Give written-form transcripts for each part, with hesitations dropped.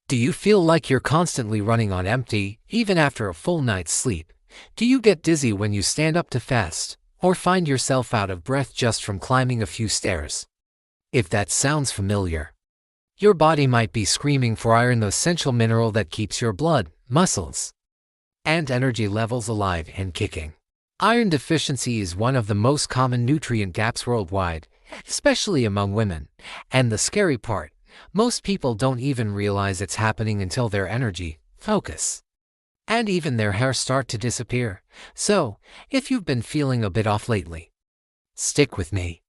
Do you feel like you're constantly running on empty, even after a full night's sleep? Do you get dizzy when you stand up to fast, or find yourself out of breath just from climbing a few stairs? If that sounds familiar, your body might be screaming for iron, the essential mineral that keeps your blood, muscles, and energy levels alive and kicking. Iron deficiency is one of the most common nutrient gaps worldwide, especially among women. And the scary part, most people don't even realize it's happening until their energy, focus, and even their hair start to disappear. So, if you've been feeling a bit off lately, stick with me,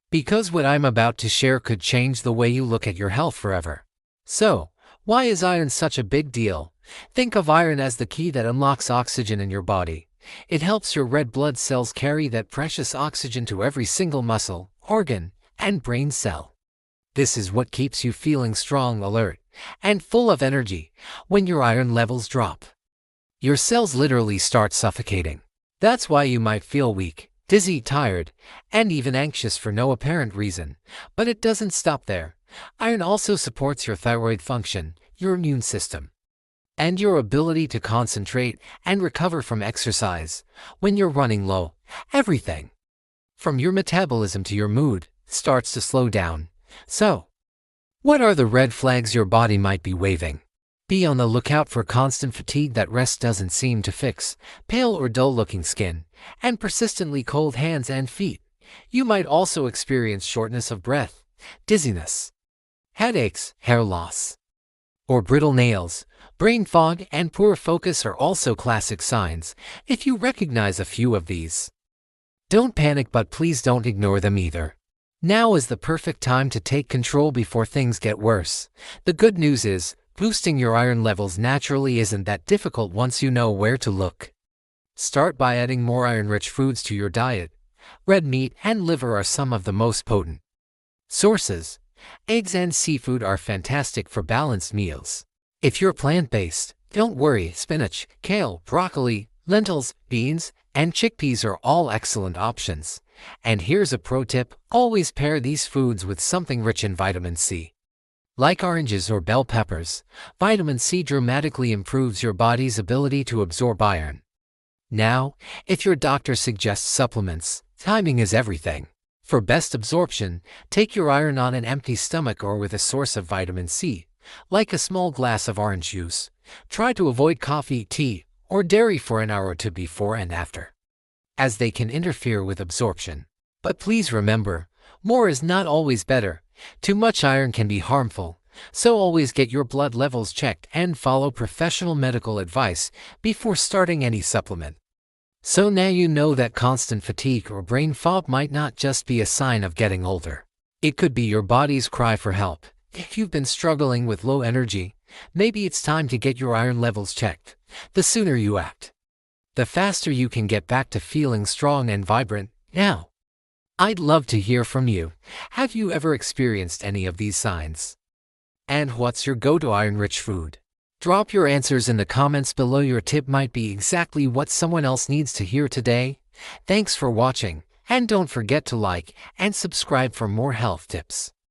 because what I'm about to share could change the way you look at your health forever. So, why is iron such a big deal? Think of iron as the key that unlocks oxygen in your body. It helps your red blood cells carry that precious oxygen to every single muscle, organ, and brain cell. This is what keeps you feeling strong, alert, and full of energy. When your iron levels drop, your cells literally start suffocating. That's why you might feel weak, dizzy, tired, and even anxious for no apparent reason. But it doesn't stop there. Iron also supports your thyroid function, your immune system, and your ability to concentrate and recover from exercise. When you're running low, everything, from your metabolism to your mood, starts to slow down. So, what are the red flags your body might be waving? Be on the lookout for constant fatigue that rest doesn't seem to fix, pale or dull-looking skin, and persistently cold hands and feet. You might also experience shortness of breath, dizziness, headaches, hair loss, or brittle nails. Brain fog and poor focus are also classic signs. If you recognize a few of these, don't panic, but please don't ignore them either. Now is the perfect time to take control before things get worse. The good news is, boosting your iron levels naturally isn't that difficult once you know where to look. Start by adding more iron-rich foods to your diet. Red meat and liver are some of the most potent sources. Eggs and seafood are fantastic for balanced meals. If you're plant-based, don't worry, spinach, kale, broccoli, lentils, beans, and chickpeas are all excellent options. And here's a pro tip: always pair these foods with something rich in vitamin C, like oranges or bell peppers. Vitamin C dramatically improves your body's ability to absorb iron. Now, if your doctor suggests supplements, timing is everything. For best absorption, take your iron on an empty stomach or with a source of vitamin C, like a small glass of orange juice. Try to avoid coffee, tea, or dairy for an hour or two before and after, as they can interfere with absorption. But please remember, more is not always better. Too much iron can be harmful, so always get your blood levels checked and follow professional medical advice before starting any supplement. So now you know that constant fatigue or brain fog might not just be a sign of getting older. It could be your body's cry for help. If you've been struggling with low energy, maybe it's time to get your iron levels checked. The sooner you act, the faster you can get back to feeling strong and vibrant. Now, I'd love to hear from you. Have you ever experienced any of these signs? And what's your go-to iron-rich food? Drop your answers in the comments below. Your tip might be exactly what someone else needs to hear today. Thanks for watching, and don't forget to like and subscribe for more health tips.